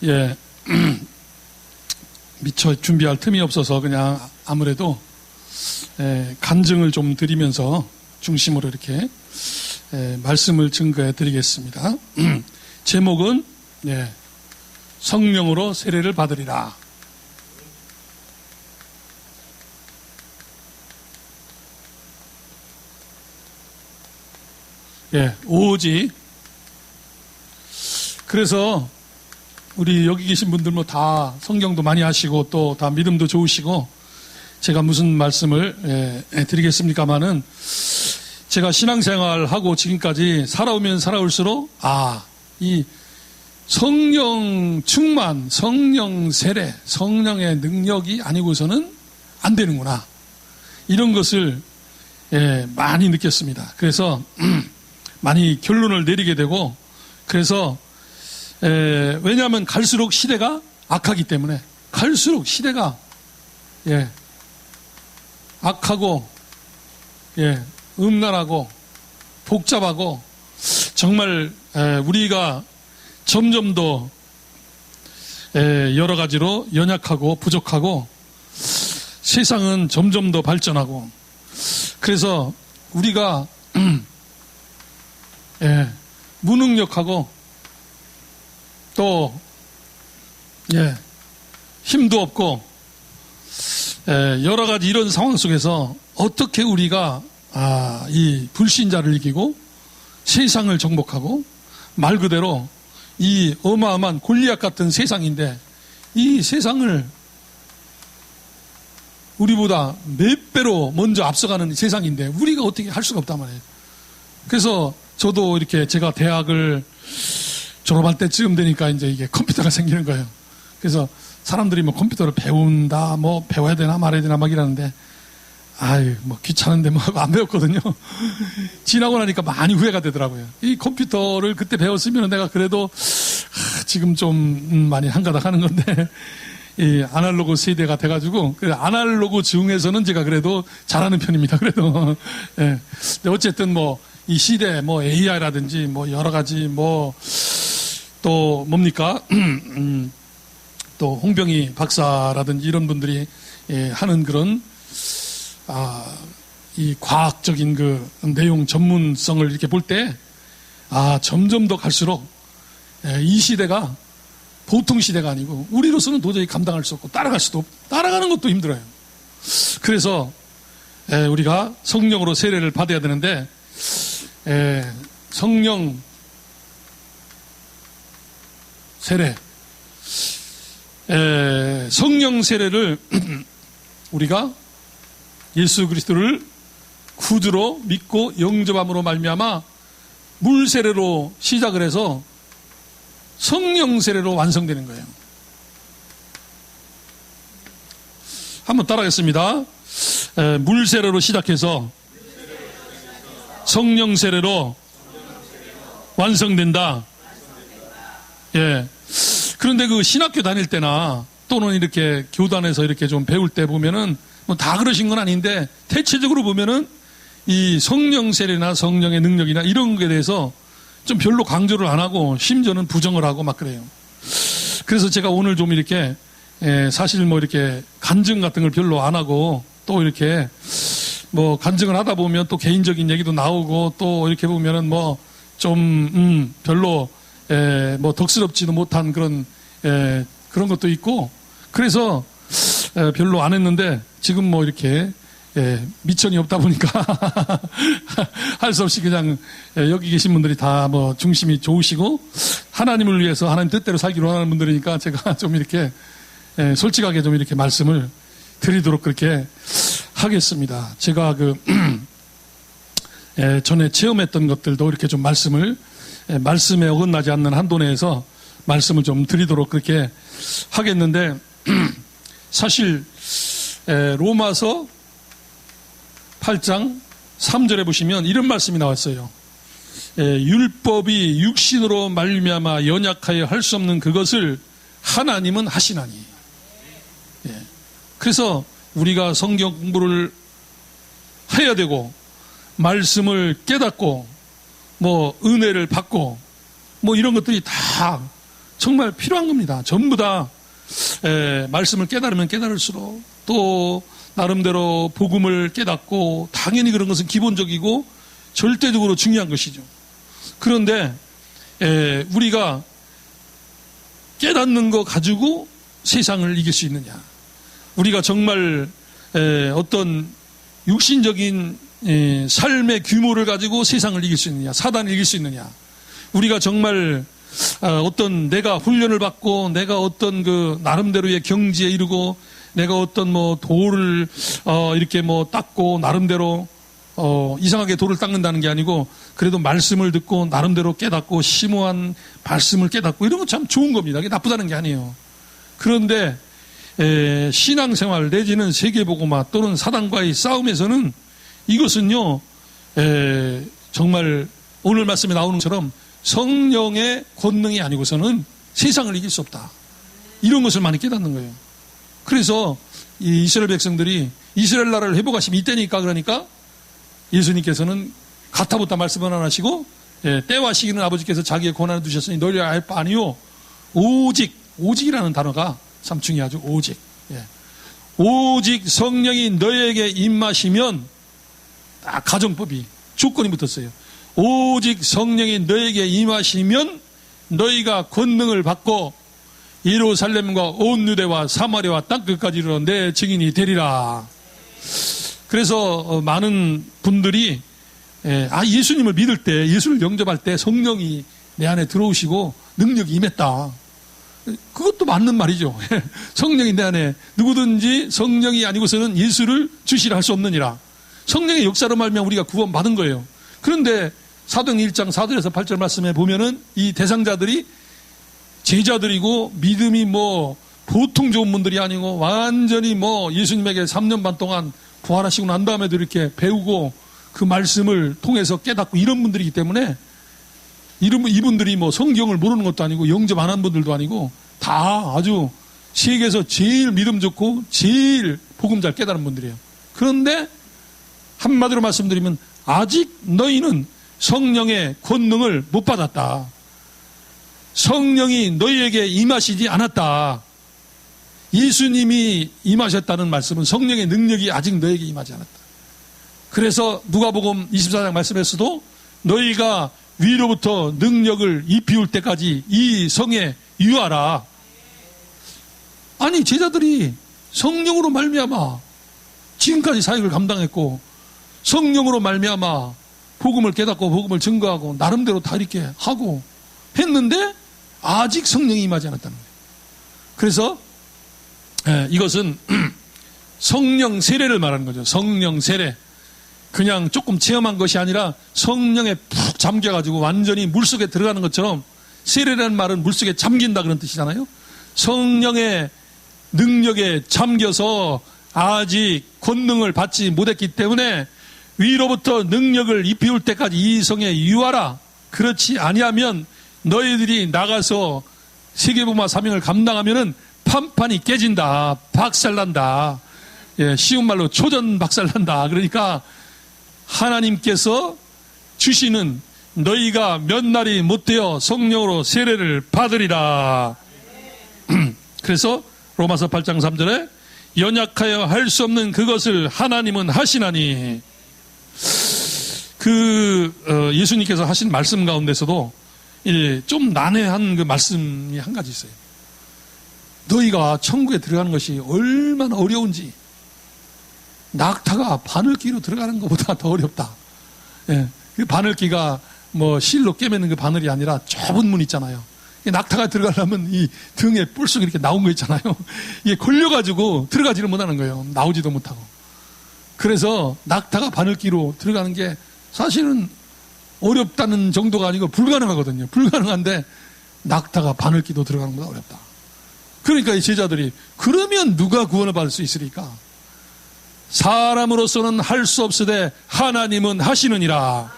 예, 미처 준비할 틈이 없어서 그냥 아무래도 간증을 좀 드리면서 중심으로 이렇게 말씀을 증거해 드리겠습니다. 제목은 성령으로 세례를 받으리라. 오직 그래서 우리 여기 계신 분들 뭐 다 성경도 많이 하시고 또 다 믿음도 좋으시고 제가 무슨 말씀을 드리겠습니까마는 제가 신앙생활하고 지금까지 살아오면 살아올수록 이 성령 충만, 성령 세례, 성령의 능력이 아니고서는 안 되는구나. 이런 것을 많이 느꼈습니다. 그래서 많이 결론을 내리게 되고 그래서 왜냐하면 갈수록 시대가 악하기 때문에 갈수록 시대가 악하고 음란하고 복잡하고 정말 우리가 점점 더 여러 가지로 연약하고 부족하고 세상은 점점 더 발전하고 그래서 우리가 무능력하고 또 힘도 없고 여러 가지 이런 상황 속에서 어떻게 우리가 이 불신자를 이기고 세상을 정복하고 말 그대로 이 어마어마한 골리앗 같은 세상인데 이 세상을 우리보다 몇 배로 먼저 앞서가는 세상인데 우리가 어떻게 할 수가 없단 말이에요. 그래서 저도 이렇게 제가 대학을 졸업할 때쯤 되니까 이제 이게 컴퓨터가 생기는 거예요. 그래서 사람들이 뭐 컴퓨터를 배운다, 뭐 배워야 되나 말아야 되나 막 이러는데, 뭐 귀찮은데 뭐 안 배웠거든요. 지나고 나니까 많이 후회가 되더라고요. 이 컴퓨터를 그때 배웠으면 내가 그래도 지금 좀 많이 한가닥 하는 건데, 이 아날로그 세대가 돼가지고, 그 아날로그 중에서는 제가 그래도 잘하는 편입니다. 그래도. 근데 어쨌든 뭐, 이 시대, 뭐 AI라든지 뭐 여러 가지 뭐, 또 뭡니까? 또 홍병희 박사라든지 이런 분들이 하는 그런 이 과학적인 그 내용 전문성을 이렇게 볼 때 점점 더 갈수록 이 시대가 보통 시대가 아니고 우리로서는 도저히 감당할 수 없고 따라가는 것도 힘들어요. 그래서 우리가 성령으로 세례를 받아야 되는데 성령 세례 성령 세례를 우리가 예수 그리스도를 구주로 믿고 영접함으로 말미암아 물 세례로 시작을 해서 성령 세례로 완성되는 거예요. 한번 따라하겠습니다. 물 세례로 시작해서 성령 세례로 완성된다. 그런데 그 신학교 다닐 때나 또는 이렇게 교단에서 이렇게 좀 배울 때 보면은 뭐 다 그러신 건 아닌데 대체적으로 보면은 이 성령 세례나 성령의 능력이나 이런 것에 대해서 좀 별로 강조를 안 하고 심지어는 부정을 하고 막 그래요. 그래서 제가 오늘 좀 이렇게 사실 뭐 이렇게 간증 같은 걸 별로 안 하고 또 이렇게 뭐 간증을 하다 보면 또 개인적인 얘기도 나오고 또 이렇게 보면은 뭐 좀 별로 뭐 덕스럽지도 못한 그런 것도 있고 그래서 별로 안 했는데 지금 뭐 이렇게 미천이 없다 보니까 할 수 없이 그냥 여기 계신 분들이 다 뭐 중심이 좋으시고 하나님을 위해서 하나님 뜻대로 살기로 하는 분들이니까 제가 좀 이렇게 솔직하게 좀 이렇게 말씀을 드리도록 그렇게 하겠습니다. 제가 전에 체험했던 것들도 이렇게 좀 말씀에 어긋나지 않는 한도 내에서 말씀을 좀 드리도록 그렇게 하겠는데 사실 로마서 8장 3절에 보시면 이런 말씀이 나왔어요. 율법이 육신으로 말미암아 연약하여 할 수 없는 그것을 하나님은 하시나니. 그래서 우리가 성경 공부를 해야 되고 말씀을 깨닫고 뭐 은혜를 받고 뭐 이런 것들이 다 정말 필요한 겁니다. 전부 다 말씀을 깨달으면 깨달을수록 또 나름대로 복음을 깨닫고 당연히 그런 것은 기본적이고 절대적으로 중요한 것이죠. 그런데 우리가 깨닫는 거 가지고 세상을 이길 수 있느냐? 우리가 정말 어떤 육신적인 삶의 규모를 가지고 세상을 이길 수 있느냐? 사단을 이길 수 있느냐? 우리가 정말 어떤 내가 훈련을 받고 내가 어떤 그 나름대로의 경지에 이르고 내가 어떤 뭐 돌을 이렇게 뭐 닦고 나름대로 이상하게 돌을 닦는다는 게 아니고 그래도 말씀을 듣고 나름대로 깨닫고 심오한 말씀을 깨닫고 이런 건 참 좋은 겁니다. 그게 나쁘다는 게 아니에요. 그런데 신앙생활 내지는 세계복음화 또는 사단과의 싸움에서는 이것은요 정말 오늘 말씀에 나오는 것처럼 성령의 권능이 아니고서는 세상을 이길 수 없다. 이런 것을 많이 깨닫는 거예요. 그래서 이 이스라엘 백성들이 이스라엘 나라를 회복하시면 이때니까 그러니까 예수님께서는 가타부타 말씀을 안 하시고 때와 시기는 아버지께서 자기의 권한을 두셨으니 너희를 알 바 아니요 오직이라는 단어가 참 중요하죠. 오직. 오직 성령이 너희에게 임하시면 딱 가정법이 조건이 붙었어요. 오직 성령이 너희에게 임하시면 너희가 권능을 받고 예루살렘과 온 유대와 사마리아와 땅끝까지 이르러 내 증인이 되리라. 그래서 많은 분들이 예수님을 믿을 때 예수를 영접할 때 성령이 내 안에 들어오시고 능력이 임했다. 그것도 맞는 말이죠. 성령이 내 안에 누구든지 성령이 아니고서는 예수를 주시라 할 수 없느니라. 성령의 역사로 말미암아 우리가 구원받은 거예요. 그런데 사도행전 1장 4절에서 8절 말씀에 보면은 이 대상자들이 제자들이고 믿음이 뭐 보통 좋은 분들이 아니고 완전히 뭐 예수님에게 3년 반 동안 부활하시고 난 다음에도 이렇게 배우고 그 말씀을 통해서 깨닫고 이런 분들이기 때문에 이분들이 뭐 성경을 모르는 것도 아니고 영접 안 한 분들도 아니고 다 아주 세계에서 제일 믿음 좋고 제일 복음 잘 깨달은 분들이에요. 그런데 한마디로 말씀드리면 아직 너희는 성령의 권능을 못 받았다. 성령이 너희에게 임하시지 않았다. 예수님이 임하셨다는 말씀은 성령의 능력이 아직 너희에게 임하지 않았다. 그래서 누가복음 24장 말씀에서도 너희가 위로부터 능력을 입히울 때까지 이 성에 유하라. 아니 제자들이 성령으로 말미암아 지금까지 사역을 감당했고 성령으로 말미암아 복음을 깨닫고 복음을 증거하고 나름대로 다 이렇게 하고 했는데 아직 성령이 임하지 않았다는 거예요. 그래서 이것은 성령 세례를 말하는 거죠. 성령 세례. 그냥 조금 체험한 것이 아니라 성령에 푹 잠겨가지고 완전히 물속에 들어가는 것처럼 세례라는 말은 물속에 잠긴다 그런 뜻이잖아요. 성령의 능력에 잠겨서 아직 권능을 받지 못했기 때문에 위로부터 능력을 입히울 때까지 이 성에 유하라. 그렇지 아니하면 너희들이 나가서 세계복음화 사명을 감당하면은 판판이 깨진다. 박살난다. 쉬운 말로 초전 박살난다. 그러니까 하나님께서 주시는 너희가 몇 날이 못되어 성령으로 세례를 받으리라. 그래서 로마서 8장 3절에 연약하여 할 수 없는 그것을 하나님은 하시나니 예수님께서 하신 말씀 가운데서도 좀 난해한 그 말씀이 한 가지 있어요. 너희가 천국에 들어가는 것이 얼마나 어려운지 낙타가 바늘기로 들어가는 것보다 더 어렵다. 그 바늘기가 뭐 실로 꿰매는 그 바늘이 아니라 좁은 문 있잖아요. 낙타가 들어가려면 이 등에 뿔쑥 이렇게 나온 거 있잖아요. 이게 걸려가지고 들어가지를 못하는 거예요. 나오지도 못하고. 그래서 낙타가 바늘기로 들어가는 게 사실은 어렵다는 정도가 아니고 불가능하거든요. 불가능한데 낙타가 바늘기도 들어가는 것보다 어렵다. 그러니까 이 제자들이 그러면 누가 구원을 받을 수 있으리까? 사람으로서는 할 수 없으되 하나님은 하시느니라.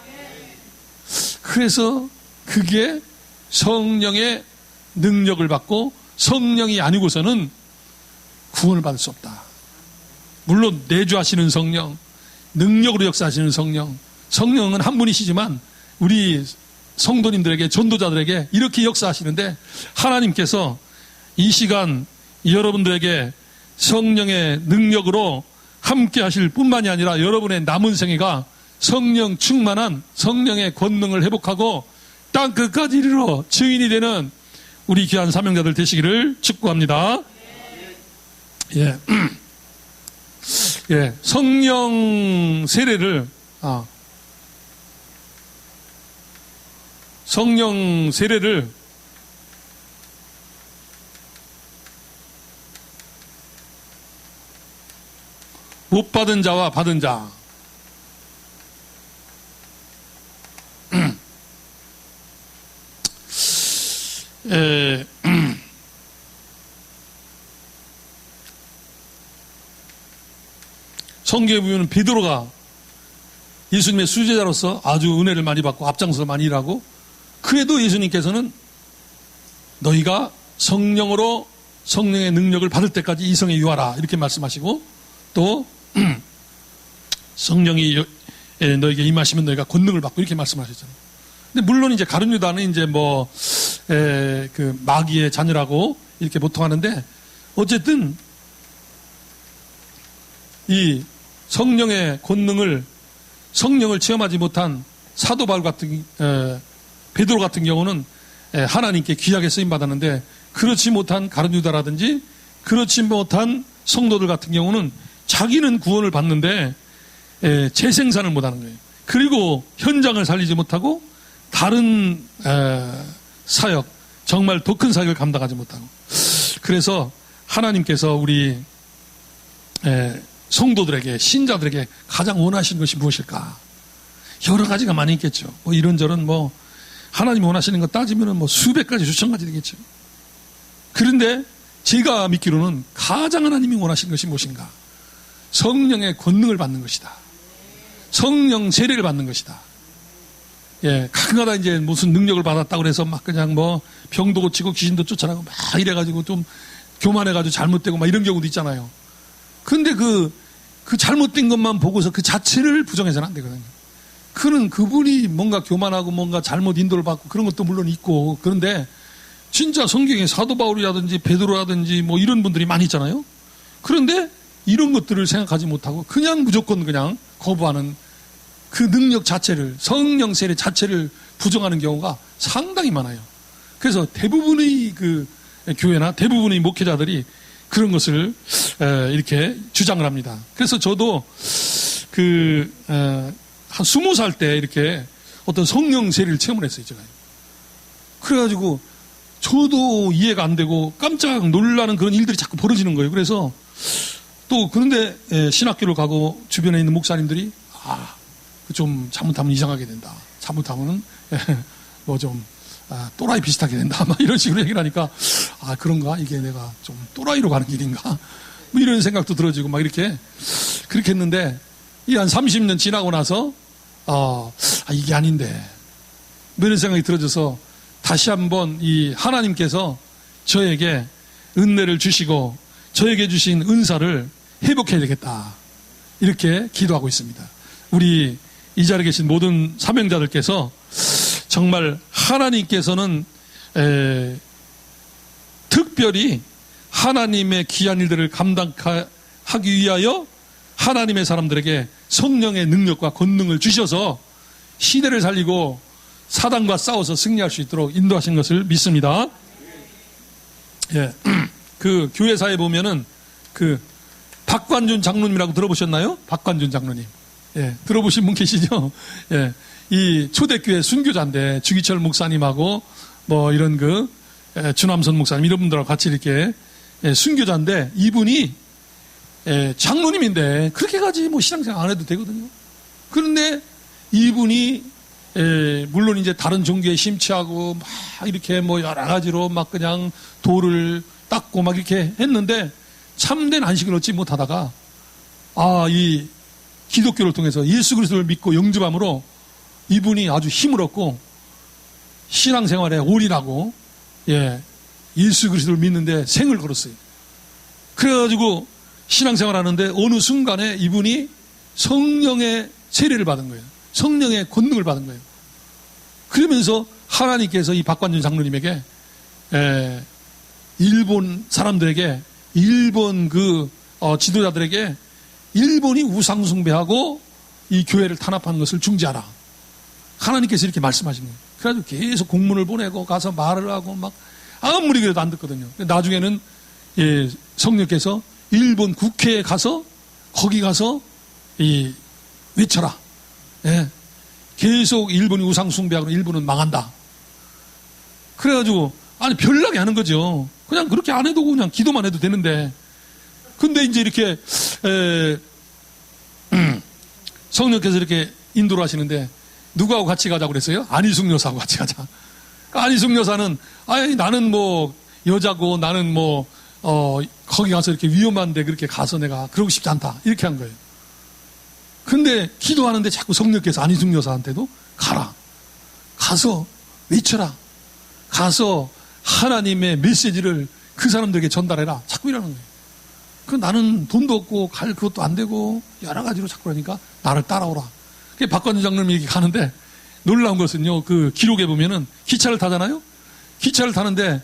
그래서 그게 성령의 능력을 받고 성령이 아니고서는 구원을 받을 수 없다. 물론 내주하시는 성령, 능력으로 역사하시는 성령, 성령은 한 분이시지만 우리 성도님들에게, 전도자들에게 이렇게 역사하시는데, 하나님께서 이 시간 여러분들에게 성령의 능력으로 함께 하실 뿐만이 아니라 여러분의 남은 생애가 성령 충만한 성령의 권능을 회복하고 땅 끝까지 이르러 증인이 되는 우리 귀한 사명자들 되시기를 축복합니다. 예. 예. 성령 세례를, 못 받은 자와 받은 자. 성경에 보면 베드로가 예수님의 수제자로서 아주 은혜를 많이 받고 앞장서서 많이 일하고, 그래도 예수님께서는 너희가 성령으로 성령의 능력을 받을 때까지 이성에 유하라 이렇게 말씀하시고, 또 성령이 너에게 임하시면 너희가 권능을 받고 이렇게 말씀하셨잖아요. 근데 물론 이제 가룟 유다는 이제 그 마귀의 자녀라고 이렇게 보통 하는데, 어쨌든 이 성령의 권능을, 성령을 체험하지 못한 사도 바울 같은, 베드로 같은 경우는 하나님께 귀하게 쓰임 받았는데, 그렇지 못한 가룟 유다라든지 그렇지 못한 성도들 같은 경우는 자기는 구원을 받는데 재생산을 못하는 거예요. 그리고 현장을 살리지 못하고 다른 사역, 정말 더 큰 사역을 감당하지 못하고. 그래서 하나님께서 우리 성도들에게, 신자들에게 가장 원하시는 것이 무엇일까? 여러 가지가 많이 있겠죠. 이런저런 하나님이 원하시는 거 따지면 수백 가지, 수천 가지 되겠죠. 그런데 제가 믿기로는 가장 하나님이 원하시는 것이 무엇인가? 성령의 권능을 받는 것이다. 성령 세례를 받는 것이다. 예, 가끔가다 이제 무슨 능력을 받았다고 그래서 막 그냥 병도 고치고 귀신도 쫓아나고 막 이래가지고 좀 교만해가지고 잘못되고 막 이런 경우도 있잖아요. 근데 그 잘못된 것만 보고서 그 자체를 부정해서는 안 되거든요. 그분이 뭔가 교만하고 뭔가 잘못 인도를 받고 그런 것도 물론 있고, 그런데 진짜 성경에 사도 바울이라든지 베드로라든지 이런 분들이 많이 있잖아요. 그런데 이런 것들을 생각하지 못하고 그냥 무조건 그냥 거부하는 그 능력 자체를, 성령 세례 자체를 부정하는 경우가 상당히 많아요. 그래서 대부분의 그 교회나 대부분의 목회자들이 그런 것을 이렇게 주장을 합니다. 그래서 저도 한 20살 때 이렇게 어떤 성령 세례를 체험을 했어요, 제가. 그래가지고 저도 이해가 안 되고 깜짝 놀라는 그런 일들이 자꾸 벌어지는 거예요. 그래서 또 그런데 신학교를 가고 주변에 있는 목사님들이 좀 잘못하면 이상하게 된다. 잘못하면은 또라이 비슷하게 된다. 막 이런 식으로 얘기를 하니까 그런가? 이게 내가 좀 또라이로 가는 길인가? 이런 생각도 들어지고 막 이렇게 그렇게 했는데, 이 한 30년 지나고 나서 이게 아닌데 이런 생각이 들어져서 다시 한번 이 하나님께서 저에게 은혜를 주시고 저에게 주신 은사를 회복해야 되겠다, 이렇게 기도하고 있습니다. 우리 이 자리에 계신 모든 사명자들께서 정말 하나님께서는 특별히 하나님의 귀한 일들을 감당하기 위하여 하나님의 사람들에게 성령의 능력과 권능을 주셔서 시대를 살리고 사단과 싸워서 승리할 수 있도록 인도하신 것을 믿습니다. 예. 그 교회사에 보면은 박관준 장로님이라고 들어보셨나요? 박관준 장로님. 예. 들어보신 분 계시죠? 예. 이 초대교회 순교자인데 주기철 목사님하고 이런 주남선 목사님 이런 분들하고 같이 이렇게 순교자인데, 이분이 장로님인데 그렇게까지 신앙생활 안 해도 되거든요. 그런데 이분이 물론 이제 다른 종교에 심취하고 막 이렇게 여러 가지로 막 그냥 돌을 닦고 막 이렇게 했는데 참된 안식을 얻지 못하다가 이 기독교를 통해서 예수 그리스도를 믿고 영접함으로 이분이 아주 힘을 얻고 신앙생활에 올인하고 예수 그리스도를 믿는데 생을 걸었어요. 그래가지고 신앙생활 하는데 어느 순간에 이분이 성령의 세례를 받은 거예요. 성령의 권능을 받은 거예요. 그러면서 하나님께서 이 박관준 장로님에게 일본 사람들에게, 일본 지도자들에게 일본이 우상숭배하고 이 교회를 탄압하는 것을 중지하라. 하나님께서 이렇게 말씀하신 거예요. 그래가지고 계속 공문을 보내고 가서 말을 하고 막 아무리 그래도 안 듣거든요. 나중에는 성령께서 일본 국회에 가서 거기 가서 외쳐라. 계속 일본이 우상숭배하고 일본은 망한다. 그래가지고 아니 별나게 하는 거죠. 그냥 그렇게 안 해도 그냥 기도만 해도 되는데, 근데 이제 이렇게 성령께서 이렇게 인도를 하시는데 누구하고 같이 가자고 그랬어요? 안희숙 여사하고 같이 가자. 안희숙 여사는 아니 나는 뭐 여자고 나는 뭐 거기 가서 이렇게 위험한데 그렇게 가서 내가 그러고 싶지 않다 이렇게 한 거예요. 근데 기도하는데 자꾸 성령께서 안희숙 여사한테도 가라, 가서 외쳐라, 가서 하나님의 메시지를 그 사람들에게 전달해라, 자꾸 이러는 거예요. 그 나는 돈도 없고 갈 그것도 안 되고 여러 가지로 자꾸 그러니까 나를 따라오라. 박관준 장로님이 이렇게 가는데 놀라운 것은요, 그 기록에 보면은 기차를 타잖아요. 기차를 타는데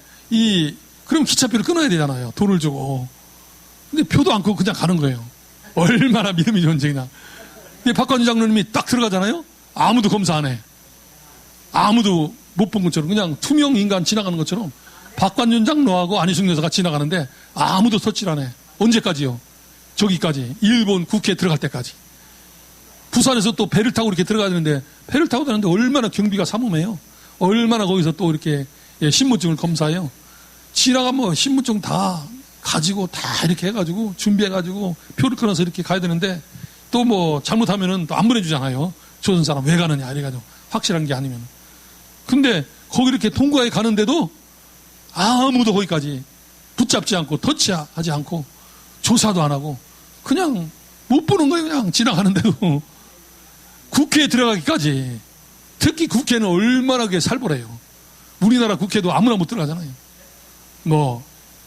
그럼 기차표를 끊어야 되잖아요. 돈을 주고. 근데 표도 안 끊고 그냥 가는 거예요. 얼마나 믿음이 좋은지 그냥. 근데 박관준 장로님이 딱 들어가잖아요. 아무도 검사 안 해. 아무도 못 본 것처럼 그냥 투명 인간 지나가는 것처럼 박관준 장로하고 안희숙 여사가 지나가는데 아무도 터치를 안 해. 언제까지요? 저기까지. 일본 국회에 들어갈 때까지. 부산에서 또 배를 타고 이렇게 들어가야 되는데 배를 타고 다니는데 얼마나 경비가 삼엄해요. 얼마나 거기서 또 이렇게 신분증을 검사해요. 지나가면 신분증 다 가지고 다 이렇게 해가지고 준비해가지고 표를 끊어서 이렇게 가야 되는데 또 뭐 잘못하면은 또 안 보내주잖아요. 조선 사람 왜 가느냐 이래가지고 확실한 게 아니면. 근데 거기 이렇게 통과해 가는데도 아무도 거기까지 붙잡지 않고 터치하지 않고 조사도 안 하고 그냥 못 보는 거예요. 그냥 지나가는데도. 국회에 들어가기까지. 특히 국회는 얼마나 그게 살벌해요. 우리나라 국회도 아무나 못 들어가잖아요.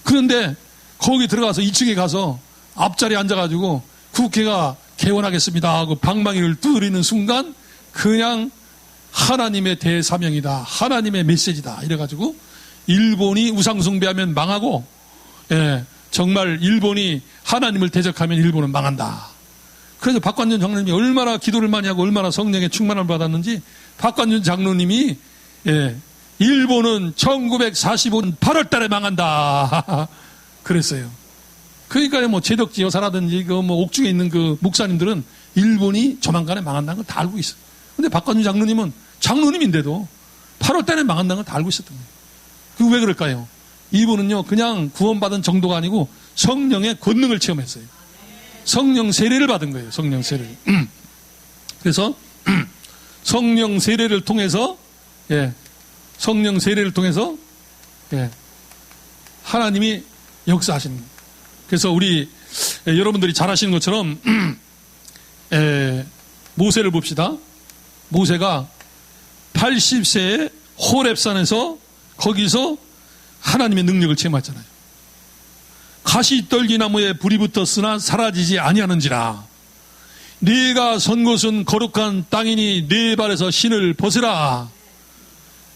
그런데 거기 들어가서 2층에 가서 앞자리에 앉아가지고 국회가 개원하겠습니다 하고 방망이를 뚫리는 순간 그냥 하나님의 대사명이다, 하나님의 메시지다 이래가지고 일본이 우상숭배하면 망하고, 정말 일본이 하나님을 대적하면 일본은 망한다. 그래서 박관준 장로님이 얼마나 기도를 많이 하고 얼마나 성령의 충만을 받았는지 박관준 장로님이 일본은 1945년 8월 달에 망한다 그랬어요. 그러니까 뭐 제덕지 여사라든지 옥중에 있는 그 목사님들은 일본이 조만간에 망한다는 걸 다 알고 있어요. 근데 박관준 장로님은 장로님인데도 8월 달에 망한다는 걸 다 알고 있었던 거예요. 그게 왜 그럴까요? 이분은요 그냥 구원받은 정도가 아니고 성령의 권능을 체험했어요. 성령 세례를 받은 거예요. 성령 세례를. 그래서 성령 세례를 통해서 하나님이 역사하시는 거예요. 그래서 우리 여러분들이 잘 아시는 것처럼 모세를 봅시다. 모세가 80세에 호렙산에서 거기서 하나님의 능력을 체험했잖아요. 가시떨기나무에 불이 붙었으나 사라지지 아니하는지라. 네가 선 곳은 거룩한 땅이니 네 발에서 신을 벗으라.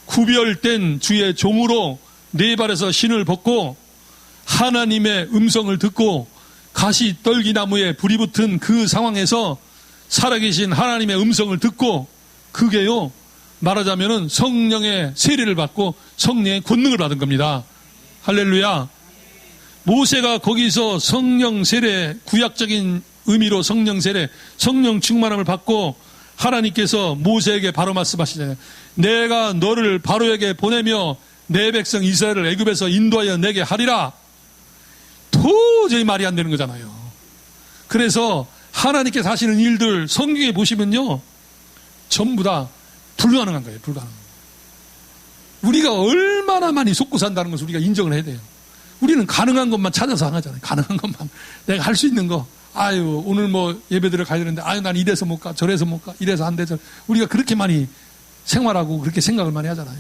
구별된 주의 종으로 네 발에서 신을 벗고 하나님의 음성을 듣고 가시떨기나무에 불이 붙은 그 상황에서 살아계신 하나님의 음성을 듣고 그게요 말하자면은 성령의 세례를 받고 성령의 권능을 받은 겁니다. 할렐루야. 모세가 거기서 성령 세례, 구약적인 의미로 성령 세례, 성령 충만함을 받고 하나님께서 모세에게 바로 말씀하시잖아요. 내가 너를 바로에게 보내며 내 백성 이스라엘을 애굽에서 인도하여 내게 하리라. 도저히 말이 안 되는 거잖아요. 그래서 하나님께서 하시는 일들 성경에 보시면요 전부 다 불가능한 거예요. 불가능한 거예요. 우리가 얼마나 많이 속고 산다는 것을 우리가 인정을 해야 돼요. 우리는 가능한 것만 찾아서 하잖아요. 가능한 것만. 내가 할 수 있는 거. 오늘 뭐 예배드려 가야 되는데, 난 이래서 못 가, 저래서 못 가, 이래서 안 돼. 우리가 그렇게 많이 생활하고 그렇게 생각을 많이 하잖아요.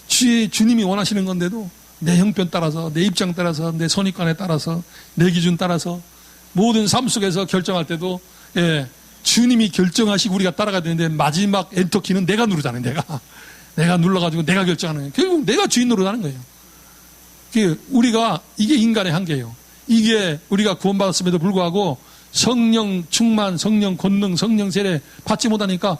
주님이 원하시는 건데도 내 형편 따라서, 내 입장 따라서, 내 선입관에 따라서, 내 기준 따라서 모든 삶 속에서 결정할 때도, 주님이 결정하시고 우리가 따라가야 되는데 마지막 엔터키는 내가 누르잖아요. 내가 눌러가지고 내가 결정하는 거예요. 결국 내가 주인 노릇하는 거예요. 이게 인간의 한계예요. 이게 우리가 구원받았음에도 불구하고 성령 충만, 성령 권능, 성령 세례 받지 못하니까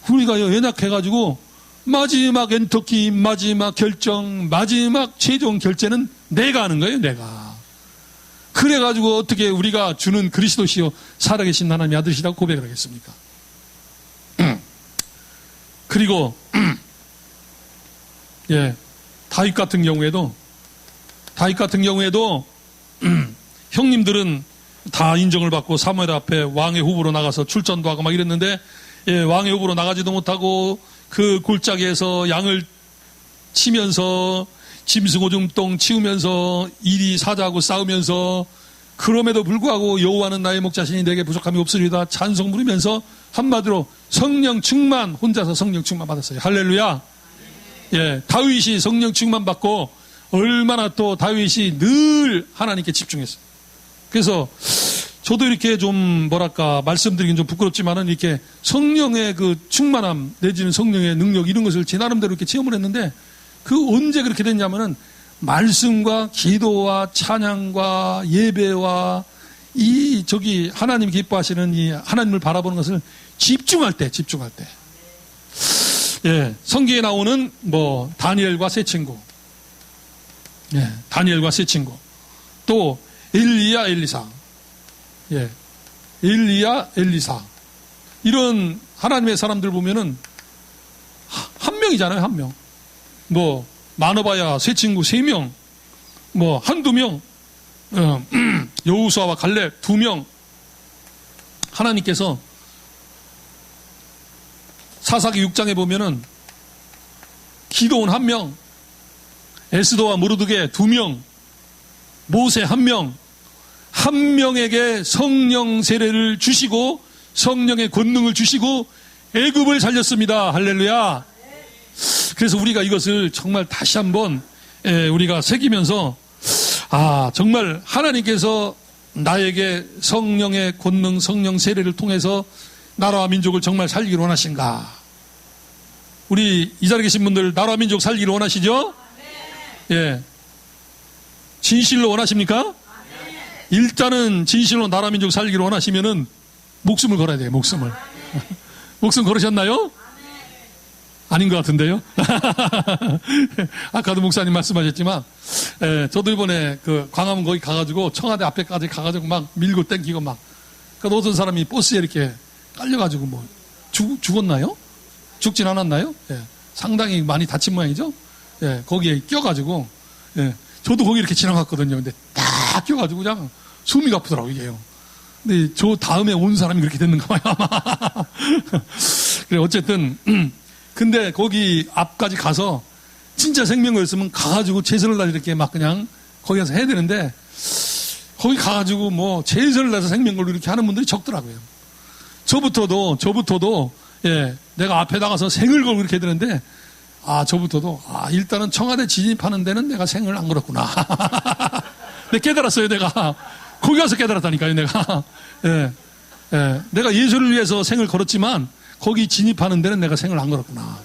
우리가 연약해가지고 마지막 엔터키, 마지막 결정, 마지막 최종 결제는 내가 하는 거예요, 내가. 그래가지고 어떻게 우리가 주는 그리스도시요 살아계신 하나님의 아들이라고 고백을 하겠습니까? 그리고 예, 다윗 같은 경우에도 형님들은 다 인정을 받고 사무엘 앞에 왕의 후보로 나가서 출전도 하고 막 이랬는데, 예, 왕의 후보로 나가지도 못하고 그 골짜기에서 양을 치면서 짐승 오줌똥 치우면서 이리 사자하고 싸우면서, 그럼에도 불구하고 여호와는 나의 목자시니 내게 부족함이 없으리다 찬송 부르면서 한마디로 성령 충만, 혼자서 성령 충만 받았어요. 할렐루야. 예, 다윗이 성령 충만 받고 얼마나 또 다윗이 늘 하나님께 집중했어요. 그래서 저도 이렇게 좀 뭐랄까 말씀드리긴 좀 부끄럽지만은 이렇게 성령의 그 충만함 내지는 성령의 능력 이런 것을 제 나름대로 이렇게 체험을 했는데, 그 언제 그렇게 됐냐면은 말씀과 기도와 찬양과 예배와 하나님이 기뻐하시는 이 하나님을 바라보는 것을 집중할 때. 예, 성경에 나오는 다니엘과 세 친구. 예, 다니엘과 세 친구. 또 엘리야, 엘리사. 예, 엘리야, 엘리사. 이런 하나님의 사람들 보면은 한 명이잖아요, 한 명. 많아봐야 세 친구 3명, 한두 명, 여호수아와 갈렙 2명. 하나님께서 사사기 6장에 보면은 기도온 1명, 에스더와 모르드게 2명, 모세 1명, 한 명에게 성령 세례를 주시고 성령의 권능을 주시고 애굽을 살렸습니다. 할렐루야. 그래서 우리가 이것을 정말 다시 한번 우리가 새기면서, 정말 하나님께서 나에게 성령의 권능, 성령 세례를 통해서 나라와 민족을 정말 살기를 원하신가? 우리 이 자리에 계신 분들 나라와 민족 살기를 원하시죠? 예, 진실로 원하십니까? 일단은 진실로 나라 민족 살기를 원하시면은 목숨을 걸어야 돼요. 목숨을. 목숨 걸으셨나요? 아닌 것 같은데요. 아까도 목사님 말씀하셨지만, 저도 이번에 그 광화문 거기 가가지고 청와대 앞에까지 가가지고 막 밀고 땡기고 막, 그러니까 어떤 사람이 버스에 이렇게 깔려가지고 죽었나요? 죽진 않았나요? 예, 상당히 많이 다친 모양이죠. 예, 거기에 껴가지고, 예, 저도 거기 이렇게 지나갔거든요. 근데 딱 껴가지고 그냥 숨이 가쁘더라고요, 이게요. 근데 저 다음에 온 사람이 그렇게 됐는가 봐요, 아마. 그래, 어쨌든, 근데 거기 앞까지 가서 진짜 생명거였으면 가가지고 제선을 다 이렇게 막 그냥 거기 가서 해야 되는데, 거기 가가지고 제선을 다해서 생명걸로 이렇게 하는 분들이 적더라고요. 저부터도, 예, 내가 앞에 나가서 생을 걸고 이렇게 해야 되는데, 저부터도, 일단은 청와대 진입하는 데는 내가 생을 안 걸었구나. 근데 깨달았어요, 내가. 거기 가서 깨달았다니까요, 내가. 예, 예, 내가 예수를 위해서 생을 걸었지만, 거기 진입하는 데는 내가 생을 안 걸었구나.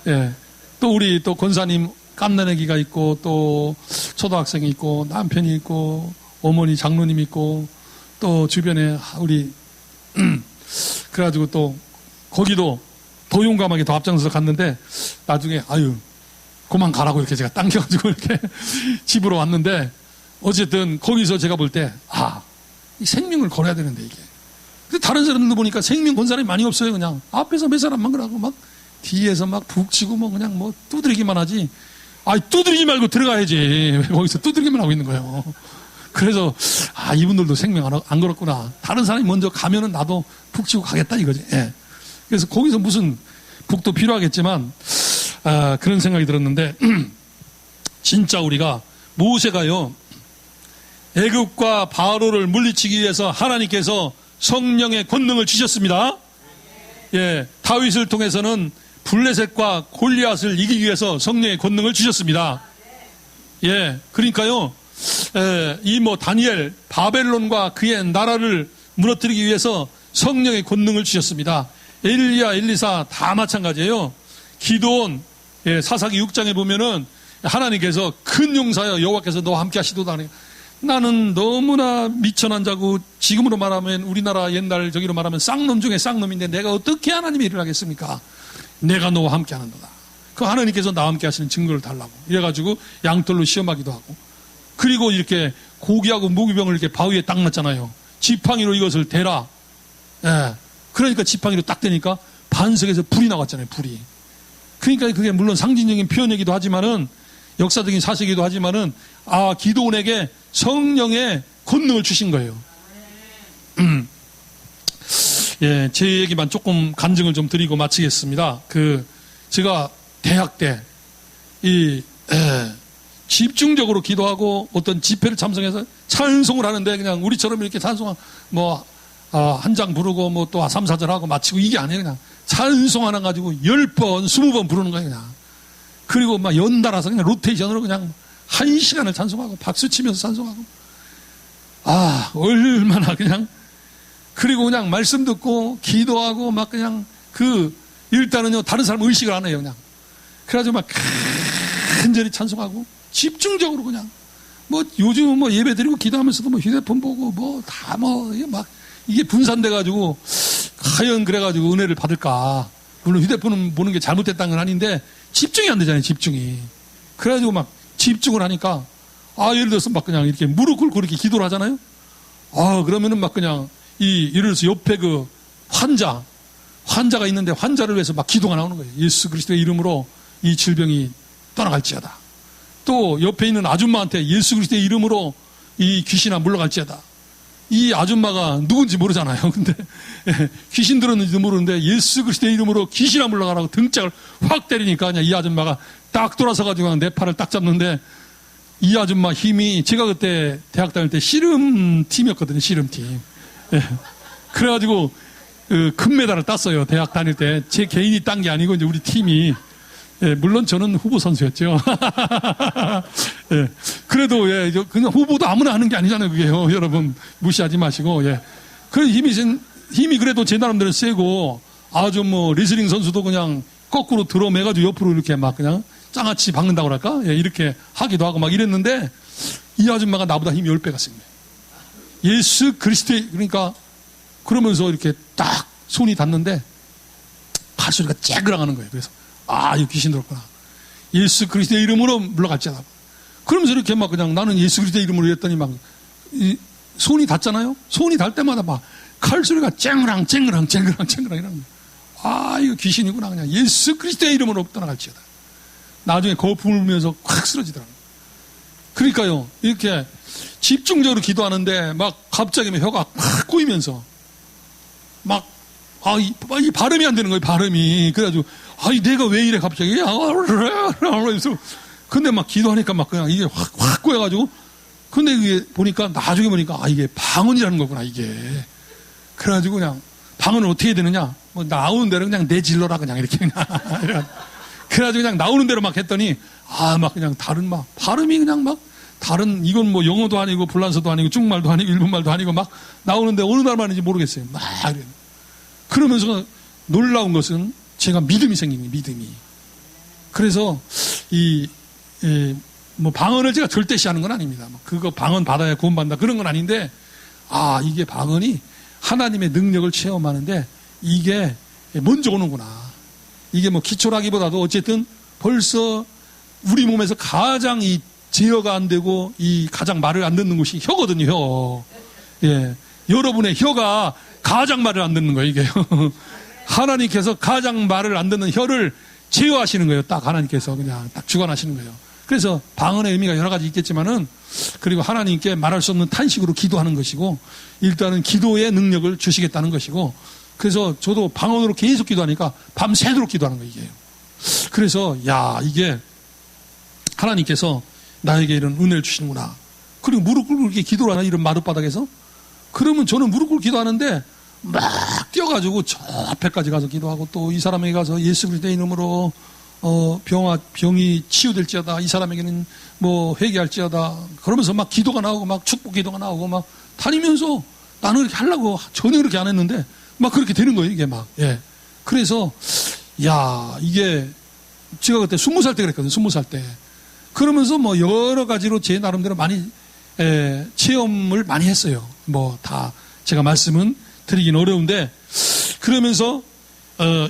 예. 또 우리 또 권사님 깜난애기가 있고, 또 초등학생이 있고, 남편이 있고, 어머니 장로님 있고, 또 주변에 우리, 그래가지고 또 거기도 더 용감하게 더 앞장서서 갔는데, 나중에 그만 가라고 이렇게 제가 당겨가지고 이렇게 집으로 왔는데, 어쨌든 거기서 제가 볼 때, 이 생명을 걸어야 되는데 이게. 근데 다른 사람들 보니까 생명 건 사람이 많이 없어요. 그냥 앞에서 몇 사람만 그러고 막 뒤에서 막 북치고 그냥 두드리기만 하지. 두드리지 말고 들어가야지. 왜 거기서 두드리기만 하고 있는 거예요. 그래서 이분들도 생명 안 걸었구나. 다른 사람이 먼저 가면은 나도 북치고 가겠다 이거지. 예. 그래서 거기서 무슨 북도 필요하겠지만 그런 생각이 들었는데 진짜 우리가 모세가요 애굽과 바로를 물리치기 위해서 하나님께서 성령의 권능을 주셨습니다. 예, 다윗을 통해서는 블레셋과 골리앗을 이기기 위해서 성령의 권능을 주셨습니다. 예, 그러니까요, 다니엘, 바벨론과 그의 나라를 무너뜨리기 위해서 성령의 권능을 주셨습니다. 엘리야, 엘리사 다 마찬가지예요. 기도온, 예, 사사기 6장에 보면은 하나님께서 큰 용사여 여호와께서 너와 함께 하시도다. 나는 너무나 미천한 자고 지금으로 말하면 우리나라 옛날 저기로 말하면 쌍놈 중에 쌍놈인데 내가 어떻게 하나님의 일을 하겠습니까? 내가 너와 함께 하는도다. 그 하나님께서 나와 함께 하시는 증거를 달라고 이래가지고 양털로 시험하기도 하고, 그리고 이렇게 고기하고 무기병을 이렇게 바위에 딱 놨잖아요. 지팡이로 이것을 대라. 예. 그러니까 지팡이로 딱 대니까 반석에서 불이 나왔잖아요. 불이. 그러니까 그게 물론 상징적인 표현이기도 하지만은 역사적인 사실이기도 하지만은 기드온에게 성령의 권능을 주신 거예요. 예, 제 얘기만 조금 간증을 좀 드리고 마치겠습니다. 제가 대학 때 집중적으로 기도하고 어떤 집회를 참석해서 찬송을 하는데 그냥 우리처럼 이렇게 찬송 한 장 부르고 또 3, 4절 하고 마치고 이게 아니에요. 그냥 찬송 하나 가지고 10번, 20번 부르는 거예요. 그냥. 그리고 막 연달아서 그냥 로테이션으로 그냥 1시간을 찬송하고 박수 치면서 찬송하고. 얼마나 그냥. 그리고 그냥 말씀 듣고 기도하고 막 그냥 일단은요, 다른 사람 의식을 안 해요. 그냥. 그래가지고 막 간절히 찬송하고 집중적으로 그냥. 요즘 예배 드리고 기도하면서도 휴대폰 보고 이게 분산돼가지고 과연 그래가지고 은혜를 받을까. 물론 휴대폰은 보는 게 잘못됐다는 건 아닌데 집중이 안 되잖아요. 집중이. 그래가지고 막 집중을 하니까 예를 들어서 막 그냥 이렇게 무릎 꿇고 이렇게 기도를 하잖아요. 그러면은 막 그냥 예를 들어서 옆에 환자가 있는데 환자를 위해서 막 기도가 나오는 거예요. 예수 그리스도의 이름으로 이 질병이 떠나갈지어다. 또 옆에 있는 아줌마한테 예수 그리스도의 이름으로 이 귀신아 물러갈지어다. 이 아줌마가 누군지 모르잖아요. 근데 귀신 들었는지도 모르는데 예수 그리스도의 이름으로 귀신아 물러가라고 등짝을 확 때리니까 그냥 이 아줌마가 딱 돌아서가지고 내 팔을 딱 잡는데, 이 아줌마 힘이, 제가 그때 대학 다닐 때 씨름팀이었거든요. 씨름팀. 그래가지고 금메달을 땄어요. 대학 다닐 때. 제 개인이 딴 게 아니고 이제 우리 팀이. 물론 저는 후보 선수였죠. 그래도 그냥 후보도 아무나 하는 게 아니잖아요. 그게요. 여러분 무시하지 마시고. 그 힘이 그래도 제 나름대로 세고, 아주 레슬링 선수도 그냥 거꾸로 들어매가지고 옆으로 이렇게 막 그냥 장아찌 박는다고 할까? 이렇게 하기도 하고 막 이랬는데, 이 아줌마가 나보다 힘이 10배가 센 거예요. 예수 그리스도의, 그러니까 그러면서 이렇게 딱 손이 닿는데 발소리가 째그랑하는 거예요. 그래서 이거 귀신 들었구나. 예수 그리스도의 이름으로 물러갈지어다. 그러면서 이렇게 막 그냥 나는 예수 그리스도의 이름으로 했더니 막 손이 닿잖아요. 손이 닿을 때마다 막 칼소리가 쨍그랑 쨍그랑 쨍그랑 쨍그랑 이러는 거예요. 이거 귀신이구나. 그냥 예수 그리스도의 이름으로 떠나갈지어다. 나중에 거품을 불면서 확 쓰러지더라고요. 그러니까요, 이렇게 집중적으로 기도하는데 막 갑자기 혀가 확 꼬이면서 막 이 발음이 안 되는 거예요. 발음이. 그래가지고 내가 왜 이래 갑자기. 근데 막 기도하니까 막 그냥 이게 확 꼬여가지고, 근데 이게 나중에 보니까 이게 방언이라는 거구나 이게. 그래가지고 그냥 방언을 어떻게 해야 되느냐, 나오는 대로 그냥 내질러라 그냥 이렇게 그냥. 그래가지고 그냥 나오는 대로 막 했더니 막 그냥 다른 발음이 그냥 막 다른, 이건 영어도 아니고 불란서도 아니고 중말도 아니고 일본말도 아니고 막 나오는데 어느 나라 말인지 모르겠어요. 막 이래. 그러면서 놀라운 것은 제가 믿음이 생긴 거예요. 믿음이. 그래서 방언을 제가 절대 시하는 건 아닙니다. 그거 방언 받아야 구원받는다 그런 건 아닌데, 이게 방언이 하나님의 능력을 체험하는데 이게 먼저 오는구나. 이게 기초라기보다도 어쨌든 벌써 우리 몸에서 가장 제어가 안 되고 가장 말을 안 듣는 곳이 혀거든요. 혀. 여러분의 혀가 가장 말을 안 듣는 거예요. 이게요. 하나님께서 가장 말을 안 듣는 혀를 제어하시는 거예요. 딱 하나님께서 그냥 딱 주관하시는 거예요. 그래서 방언의 의미가 여러 가지 있겠지만은, 그리고 하나님께 말할 수 없는 탄식으로 기도하는 것이고, 일단은 기도의 능력을 주시겠다는 것이고, 그래서 저도 방언으로 계속 기도하니까 밤새도록 기도하는 거예요. 이게요. 그래서 이게 하나님께서 나에게 이런 은혜를 주시는구나. 그리고 무릎 꿇고 이렇게 기도를 하나, 이런 마룻바닥에서. 그러면 저는 무릎 꿇고 기도하는데 막 뛰어가지고 저 앞에까지 가서 기도하고, 또 이 사람에게 가서 예수 그리스도의 이름으로 병이 치유될지어다. 이 사람에게는 회개할지어다. 그러면서 막 기도가 나오고 막 축복 기도가 나오고 막 다니면서, 나는 그렇게 하려고 전혀 그렇게 안 했는데 막 그렇게 되는 거예요. 이게 막. 그래서 이게 제가 그때 20살 때 그랬거든요. 20살 때. 그러면서 뭐 여러 가지로 제 나름대로 많이 체험을 많이 했어요. 뭐 다 제가 말씀은 드리긴 어려운데, 그러면서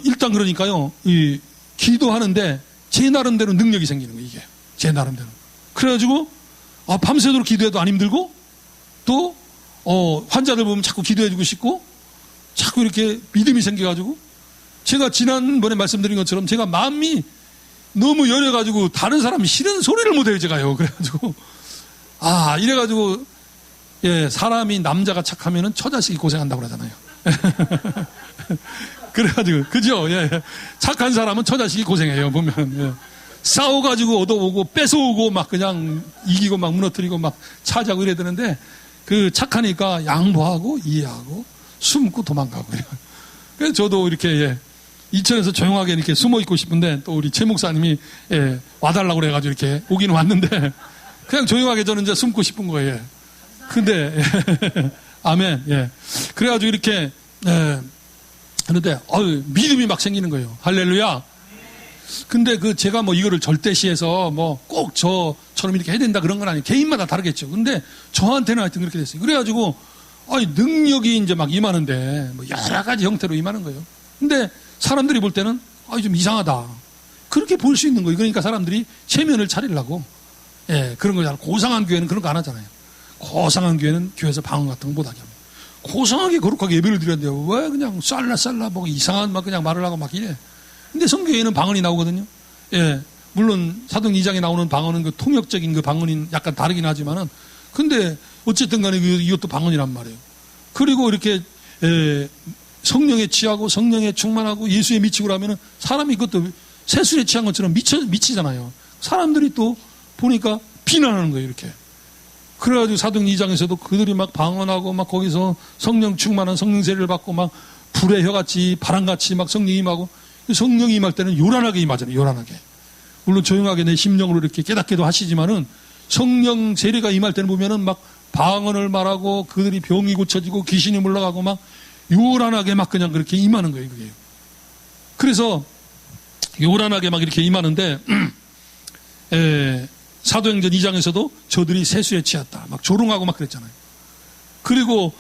일단 그러니까요, 이 기도하는데 제 나름대로 능력이 생기는 거예요. 이게 제 나름대로. 그래가지고 밤새도록 기도해도 안 힘들고, 또 환자들 보면 자꾸 기도해주고 싶고, 자꾸 이렇게 믿음이 생겨가지고, 제가 지난번에 말씀드린 것처럼 제가 마음이 너무 열려가지고 다른 사람이 싫은 소리를 못해요, 제가요. 그래가지고 이래가지고 사람이 남자가 착하면은 처자식이 고생한다고 그러잖아요. 그래가지고 그죠? 착한 사람은 처자식이 고생해요. 보면 싸워가지고 얻어오고 뺏어오고 막 그냥 이기고 막 무너뜨리고 막 차지하고 이래야 되는데, 그 착하니까 양보하고 이해하고 숨고 도망가고. 그래서 저도 이렇게 이천에서 조용하게 이렇게 숨어 있고 싶은데, 또 우리 최 목사님이 와달라고 그래가지고 이렇게 오기는 왔는데, 그냥 조용하게 저는 이제 숨고 싶은 거예요. 근데 아멘. 그래가지고 이렇게 그런데 믿음이 막 생기는 거예요. 할렐루야. 근데 제가 뭐 이거를 절대시해서 뭐 꼭 저처럼 이렇게 해야 된다 그런 건 아니에요. 개인마다 다르겠죠. 근데 저한테는 하여튼 그렇게 됐어요. 그래가지고 능력이 이제 막 임하는데 뭐 여러 가지 형태로 임하는 거예요. 근데 사람들이 볼 때는 좀 이상하다, 그렇게 볼 수 있는 거예요. 그러니까 사람들이 체면을 차리려고 그런 거잖아요. 고상한 교회는 그런 거 안 하잖아요. 고상한 교회는 교회에서 방언 같은 거 못하게 합니다. 고상하게 거룩하게 예배를 드렸는데 왜 그냥 쌀라 뭐 이상한 막 그냥 말을 하고 막 이래. 근데 성교회는 방언이 나오거든요. 물론 사도행 2장에 나오는 방언은 그 통역적인 그 방언이 약간 다르긴 하지만은, 근데 어쨌든 간에 이것도 방언이란 말이에요. 그리고 이렇게 성령에 취하고 성령에 충만하고 예수에 미치고 그러면은 사람이 그것도 세술에 취한 것처럼 미치잖아요. 사람들이 또 보니까 비난하는 거예요, 이렇게. 그래가지고 사도행 2장에서도 그들이 막 방언하고 막 거기서 성령 충만한 성령 세례를 받고 막 불의 혀같이 바람같이 막 성령이 임하고, 성령이 임할 때는 요란하게 임하잖아요, 요란하게. 물론 조용하게 내 심령으로 이렇게 깨닫게도 하시지만은, 성령 세례가 임할 때는 보면은 막 방언을 말하고 그들이 병이 고쳐지고 귀신이 물러가고 막 요란하게 막 그냥 그렇게 임하는 거예요, 그게. 그래서 요란하게 막 이렇게 임하는데, 사도행전 2장에서도 저들이 세수에 취했다, 막 조롱하고 막 그랬잖아요. 그리고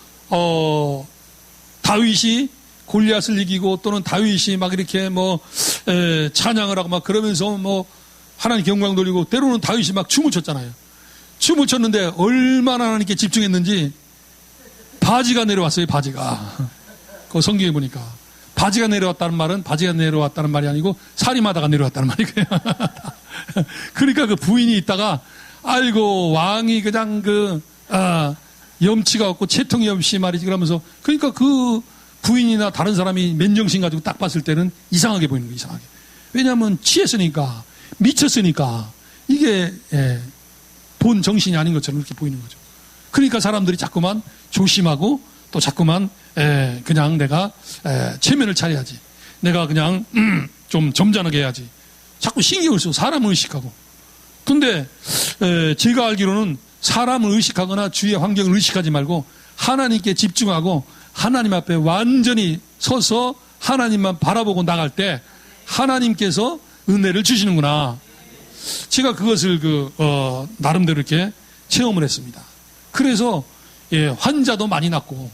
다윗이 골리앗을 이기고, 또는 다윗이 막 이렇게 뭐 찬양을 하고 막 그러면서 뭐 하나님 영광 돌리고, 때로는 다윗이 막 춤을 췄잖아요. 춤을 췄는데 얼마나 하나님께 집중했는지 바지가 내려왔어요. 바지가. 그 성경에 보니까 바지가 내려왔다는 말은 바지가 내려왔다는 말이 아니고 살림하다가 내려왔다는 말이에요. 그러니까 그 부인이 있다가 아이고 왕이 그냥 염치가 없고 채통이 없이 말이지 그러면서, 그러니까 그 부인이나 다른 사람이 맨정신 가지고 딱 봤을 때는 이상하게 보이는 거예요. 이상하게. 왜냐하면 취했으니까, 미쳤으니까 이게 본 정신이 아닌 것처럼 이렇게 보이는 거죠. 그러니까 사람들이 자꾸만 조심하고, 또 자꾸만 그냥 내가 체면을 차려야지, 내가 그냥 좀 점잖게 해야지, 자꾸 신경을 쓰고 사람을 의식하고. 근데 제가 알기로는 사람을 의식하거나 주위의 환경을 의식하지 말고 하나님께 집중하고 하나님 앞에 완전히 서서 하나님만 바라보고 나갈 때 하나님께서 은혜를 주시는구나. 제가 그것을 나름대로 이렇게 체험을 했습니다. 그래서 환자도 많이 낫고,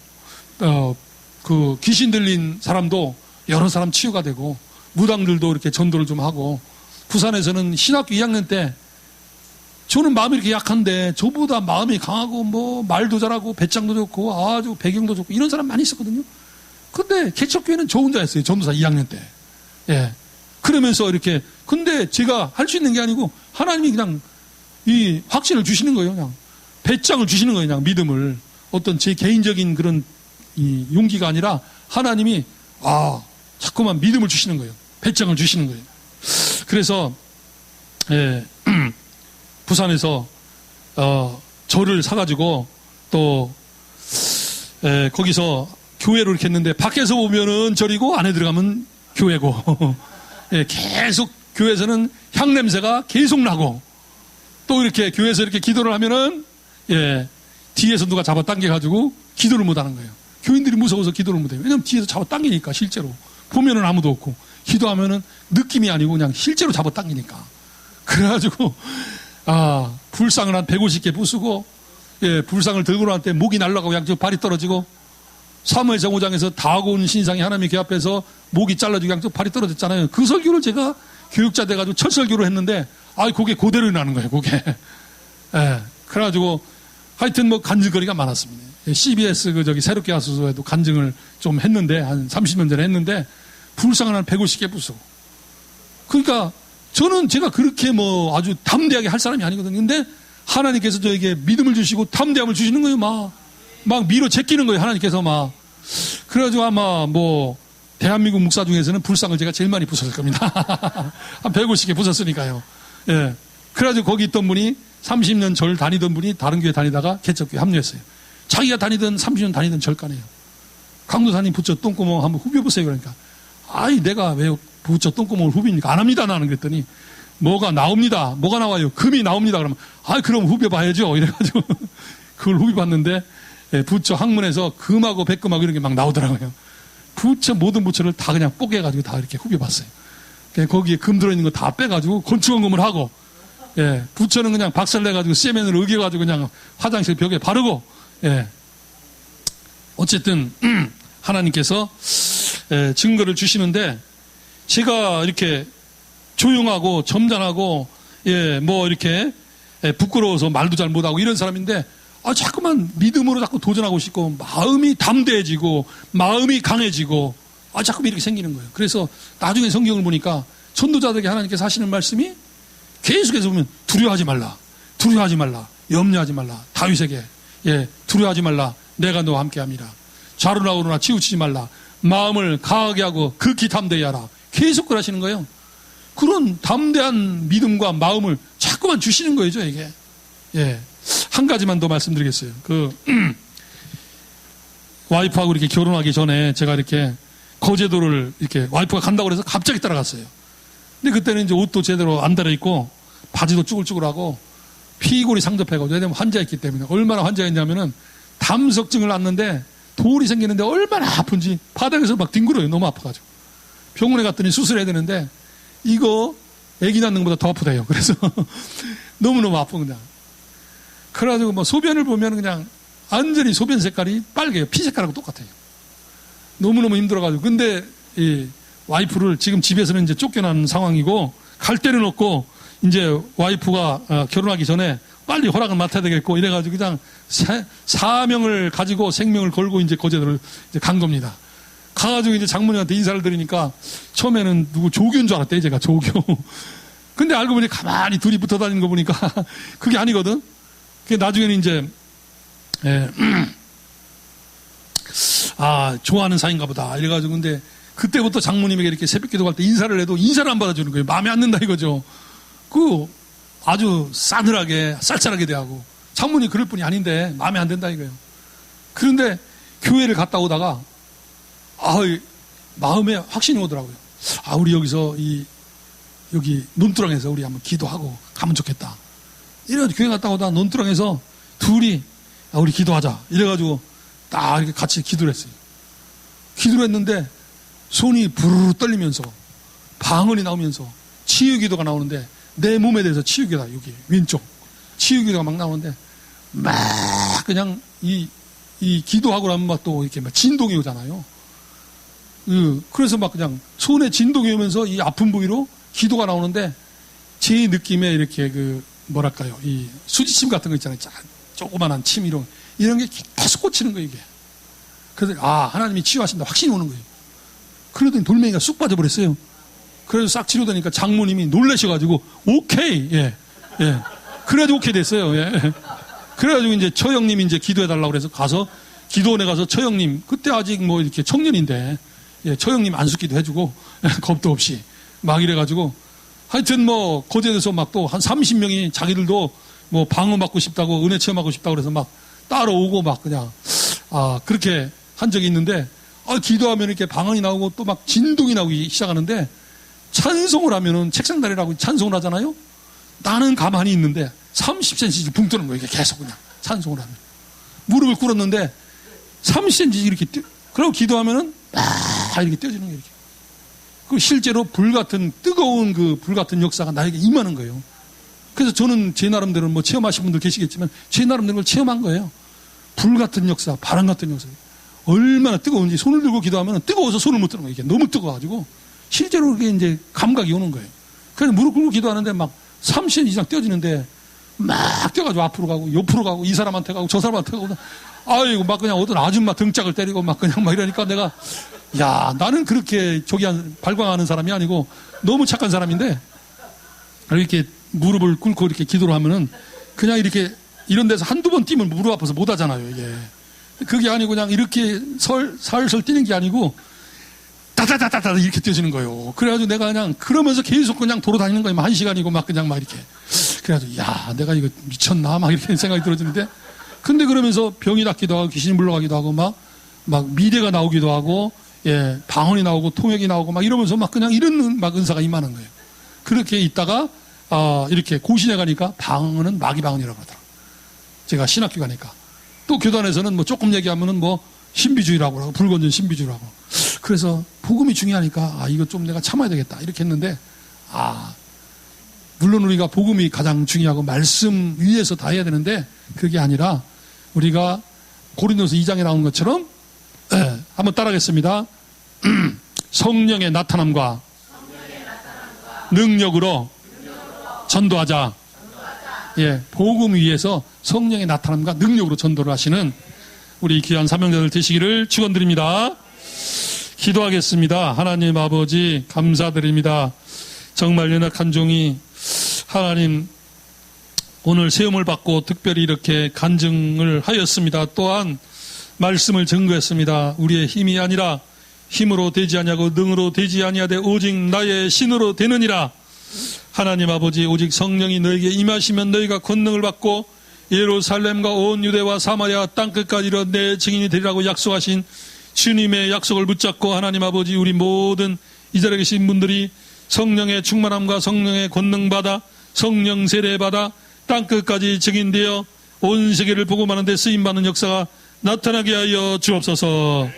그 귀신 들린 사람도 여러 사람 치유가 되고, 무당들도 이렇게 전도를 좀 하고. 부산에서는 신학교 2학년 때 저는 마음이 이렇게 약한데 저보다 마음이 강하고 뭐 말도 잘하고 배짱도 좋고 아주 배경도 좋고 이런 사람 많이 있었거든요. 근데 개척교회는 저 혼자였어요. 전도사 2학년 때. 그러면서 이렇게, 근데 제가 할 수 있는 게 아니고 하나님이 그냥 이 확신을 주시는 거예요. 그냥 배짱을 주시는 거예요. 그냥 믿음을. 어떤 제 개인적인 그런 이 용기가 아니라 하나님이 자꾸만 믿음을 주시는 거예요. 배짱을 주시는 거예요. 그래서 부산에서 저를 사가지고 또 거기서 교회로 이렇게 했는데, 밖에서 보면은 절이고 안에 들어가면 교회고 계속 교회에서는 향 냄새가 계속 나고, 또 이렇게 교회에서 이렇게 기도를 하면은 뒤에서 누가 잡아당겨 가지고 기도를 못 하는 거예요. 교인들이 무서워서 기도를 못 해요. 왜냐면 뒤에서 잡아당기니까 실제로 보면은 아무도 없고, 기도하면은 느낌이 아니고 그냥 실제로 잡아당기니까. 그래가지고, 불상을 한 150개 부수고, 예, 불상을 들고 나올 때 목이 날아가고 양쪽 발이 떨어지고, 사무엘상 5장에서 다곤 신상이 하나님의 궤 앞에서 목이 잘라지고 양쪽 발이 떨어졌잖아요. 그 설교를 제가 교육자 돼가지고 첫 설교를 했는데, 그게 그대로 일어나는 거예요, 그게. 예, 그래가지고, 하여튼 뭐 간증거리가 많았습니다. CBS 새롭게 하소서에도 간증을 좀 했는데, 한 30년 전에 했는데, 불상을 한 150개 부수고. 그러니까, 저는 제가 그렇게 뭐 아주 담대하게 할 사람이 아니거든요. 근데 하나님께서 저에게 믿음을 주시고 담대함을 주시는 거예요, 막 밀어 제끼는 거예요, 하나님께서 막. 그래가지고 아마 뭐, 대한민국 목사 중에서는 불상을 제가 제일 많이 부쉈을 겁니다. 한 150개 부쉈으니까요. 예. 그래가지고 거기 있던 분이 30년 절 다니던 분이 다른 교회 다니다가 개척교회 합류했어요. 자기가 다니던 30년 다니던 절간이에요. 강도사님 부처 똥구멍 한번 후벼보세요. 그러니까. 내가 왜 부처 똥구멍을 후비니까 안 합니다, 나는. 그랬더니, 뭐가 나옵니다. 뭐가 나와요? 금이 나옵니다. 그러면, 그럼 후벼봐야죠. 이래가지고, 그걸 후벼봤는데, 예, 부처 학문에서 금하고 백금하고 이런 게 막 나오더라고요. 부처, 모든 부처를 다 그냥 뽀개가지고 다 이렇게 후벼봤어요. 거기에 금 들어있는 거 다 빼가지고 건축원금을 하고, 예, 부처는 그냥 박살내가지고 세면으로 으겨가지고 그냥 화장실 벽에 바르고, 예. 어쨌든, 하나님께서, 예, 증거를 주시는데, 제가 이렇게 조용하고 점잖하고, 예, 뭐 이렇게, 예, 부끄러워서 말도 잘 못하고 이런 사람인데, 자꾸만 믿음으로 자꾸 도전하고 싶고, 마음이 담대해지고, 마음이 강해지고, 자꾸 이렇게 생기는 거예요. 그래서 나중에 성경을 보니까 전도자들에게 하나님께서 하시는 말씀이 계속해서 보면 두려워하지 말라. 두려워하지 말라. 염려하지 말라. 다윗에게, 예, 두려워하지 말라. 내가 너와 함께 합니다. 좌로나 우로나 치우치지 말라. 마음을 강하게 하고 극히 담대히 하라. 계속 그러시는 거예요. 그런 담대한 믿음과 마음을 자꾸만 주시는 거예요, 저에게. 예. 한 가지만 더 말씀드리겠어요. 와이프하고 이렇게 결혼하기 전에 제가 이렇게 거제도를 이렇게 와이프가 간다고 그래서 갑자기 따라갔어요. 근데 그때는 이제 옷도 제대로 안 달아입고 바지도 쭈글쭈글하고 피골이 상접해가지고, 왜냐면 환자였기 때문에. 얼마나 환자였냐면은 담석증을 낳는데 돌이 생기는데 얼마나 아픈지 바닥에서 막 뒹굴어요. 너무 아파가지고. 병원에 갔더니 수술해야 되는데 이거 애기 낳는 것보다 더 아프대요. 그래서 너무너무 아픈 그냥. 그래가지고 뭐 소변을 보면 그냥 완전히 소변 색깔이 빨개요. 피 색깔하고 똑같아요. 너무너무 힘들어가지고. 근데 이 와이프를 지금 집에서는 이제 쫓겨난 상황이고 갈 데는 없고 이제 와이프가 결혼하기 전에 빨리 허락을 맡아야 되겠고 이래가지고 그냥 사명을 가지고 생명을 걸고 이제 거제도를 이제 간 겁니다. 가가지고 이제 장모님한테 인사를 드리니까 처음에는 누구 조교인 줄 알았대요, 제가 조교. 근데 알고 보니 가만히 둘이 붙어 다니는 거 보니까 그게 아니거든. 그게 나중에는 이제 좋아하는 사이인가 보다. 이래가지고 근데 그때부터 장모님에게 이렇게 새벽 기도할 때 인사를 해도 인사를 안 받아주는 거예요. 마음에 안 든다 이거죠. 아주 싸늘하게 쌀쌀하게 대하고 장모님 그럴 뿐이 아닌데 마음에 안 든다 이거예요. 그런데 교회를 갔다 오다가 마음에 확신이 오더라고요. 우리 여기서 여기 논두렁에서 우리 한번 기도하고 가면 좋겠다. 이래가지고 교회 갔다 오다가 논두렁에서 둘이 우리 기도하자 이래가지고 딱 이렇게 같이 기도를 했어요. 기도를 했는데 손이 부르르 떨리면서 방언이 나오면서 치유기도가 나오는데 내 몸에 대해서 치유기도다. 여기 왼쪽 치유기도가 막 나오는데 막 그냥 이 기도하고 나면 막 또 이렇게 막 진동이 오잖아요. 그래서 막 그냥 손에 진동이 오면서 이 아픈 부위로 기도가 나오는데 제 느낌에 이렇게 뭐랄까요, 이 수지침 같은 거 있잖아요. 조그만한 침 이런 게 계속 꽂히는 거예요, 이게. 그래서 하나님이 치유하신다 확신이 오는 거예요. 그러더니 돌멩이가 쑥 빠져버렸어요. 그래서 싹 치료되니까 장모님이 놀라셔가지고 오케이, 예. 그래가지고 오케이 됐어요. 예. 그래가지고 이제 처형님이 이제 기도해달라고 그래서 가서 기도원에 가서 처형님 그때 아직 뭐 이렇게 청년인데 처형님 안수기도 해주고 겁도 없이 막 이래가지고 하여튼 뭐 거제도에서 막 또 한 30명이 자기들도 뭐 방언받고 싶다고 은혜 체험하고 싶다고 그래서 막 따라오고 막 그냥 그렇게 한 적이 있는데 기도하면 이렇게 방언이 나오고 또 막 진동이 나오기 시작하는데 찬송을 하면은 책상다리라고 찬송을 하잖아요. 나는 가만히 있는데 30cm씩 붕 뜨는 거예요. 이게 계속 그냥 찬송을 하면 무릎을 꿇었는데 30cm 이렇게 그러고 기도하면은 막 이렇게 떼어지는 거예요. 이렇게 그 실제로 불같은, 뜨거운 그 불같은 역사가 나에게 임하는 거예요. 그래서 저는 제 나름대로 뭐 체험하신 분들 계시겠지만 제 나름대로 걸 체험한 거예요. 불같은 역사, 바람 같은 역사. 얼마나 뜨거운지 손을 들고 기도하면 뜨거워서 손을 못 드는 거예요. 이게 너무 뜨거워가지고 실제로 그게 이제 감각이 오는 거예요. 그래서 무릎 꿇고 기도하는데 막 3cm 이상 뛰어지는데 막 뛰어가지고 앞으로 가고 옆으로 가고 이 사람한테 가고 저 사람한테 가고 아이고 막 그냥 어떤 아줌마 등짝을 때리고 막 그냥 막 이러니까 내가 야 나는 그렇게 발광하는 사람이 아니고 너무 착한 사람인데 이렇게 무릎을 꿇고 이렇게 기도를 하면은 그냥 이렇게 이런 데서 한두 번 뛰면 무릎 아파서 못 하잖아요 이게. 그게 아니고 그냥 이렇게 살살 뛰는 게 아니고 따다다다다 이렇게 뛰어지는 거예요. 그래가지고 내가 그냥 그러면서 계속 그냥 돌아다니는 거예요. 1시간이고 막 그냥 막 이렇게. 그래가지고 야 내가 이거 미쳤나 막 이렇게 생각이 들어지는데 근데 그러면서 병이 낫기도 하고 귀신이 물러가기도 하고 막 미래가 나오기도 하고 예 방언이 나오고 통역이 나오고 막 이러면서 막 그냥 이런 막 은사가 임하는 거예요. 그렇게 있다가 이렇게 고신에 가니까 방언은 마귀 방언이라고 그러더라고요. 제가 신학교 가니까 또 교단에서는 뭐 조금 얘기하면은 뭐 신비주의라고 하고 불건전 신비주의라고. 그래서 복음이 중요하니까 이거 좀 내가 참아야 되겠다 이렇게 했는데 물론 우리가 복음이 가장 중요하고 말씀 위에서 다 해야 되는데 그게 아니라 우리가 고린도서 2장에 나온 것처럼 한번 따라하겠습니다. 성령의 나타남과 능력으로 전도하자. 예, 복음 위에서 성령의 나타남과 능력으로 전도를 하시는 우리 귀한 사명자들 되시기를 축원드립니다. 기도하겠습니다. 하나님 아버지 감사드립니다. 정말 연약한 종이 하나님 오늘 세움을 받고 특별히 이렇게 간증을 하였습니다. 또한 말씀을 증거했습니다. 우리의 힘이 아니라 힘으로 되지 아니하고 능으로 되지 아니하되 오직 나의 신으로 되느니라. 하나님 아버지 오직 성령이 너에게 임하시면 너희가 권능을 받고 예루살렘과 온 유대와 사마리아 땅끝까지 이르러 내 증인이 되리라고 약속하신 주님의 약속을 붙잡고 하나님 아버지 우리 모든 이 자리에 계신 분들이 성령의 충만함과 성령의 권능 받아 성령 세례 받아 땅끝까지 증인되어 온 세계를 복음하는 데 쓰임받는 역사가 나타나게 하여 주옵소서.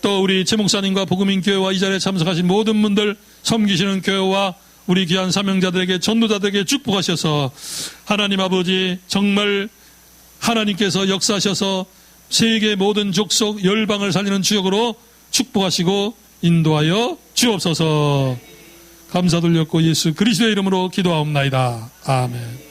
또 우리 최 목사님과 복음인 교회와 이 자리에 참석하신 모든 분들 섬기시는 교회와 우리 귀한 사명자들에게 전도자들에게 축복하셔서 하나님 아버지 정말 하나님께서 역사하셔서 세계 모든 족속 열방을 살리는 주역으로 축복하시고 인도하여 주옵소서. 감사 돌렸고 예수 그리스도의 이름으로 기도하옵나이다. 아멘.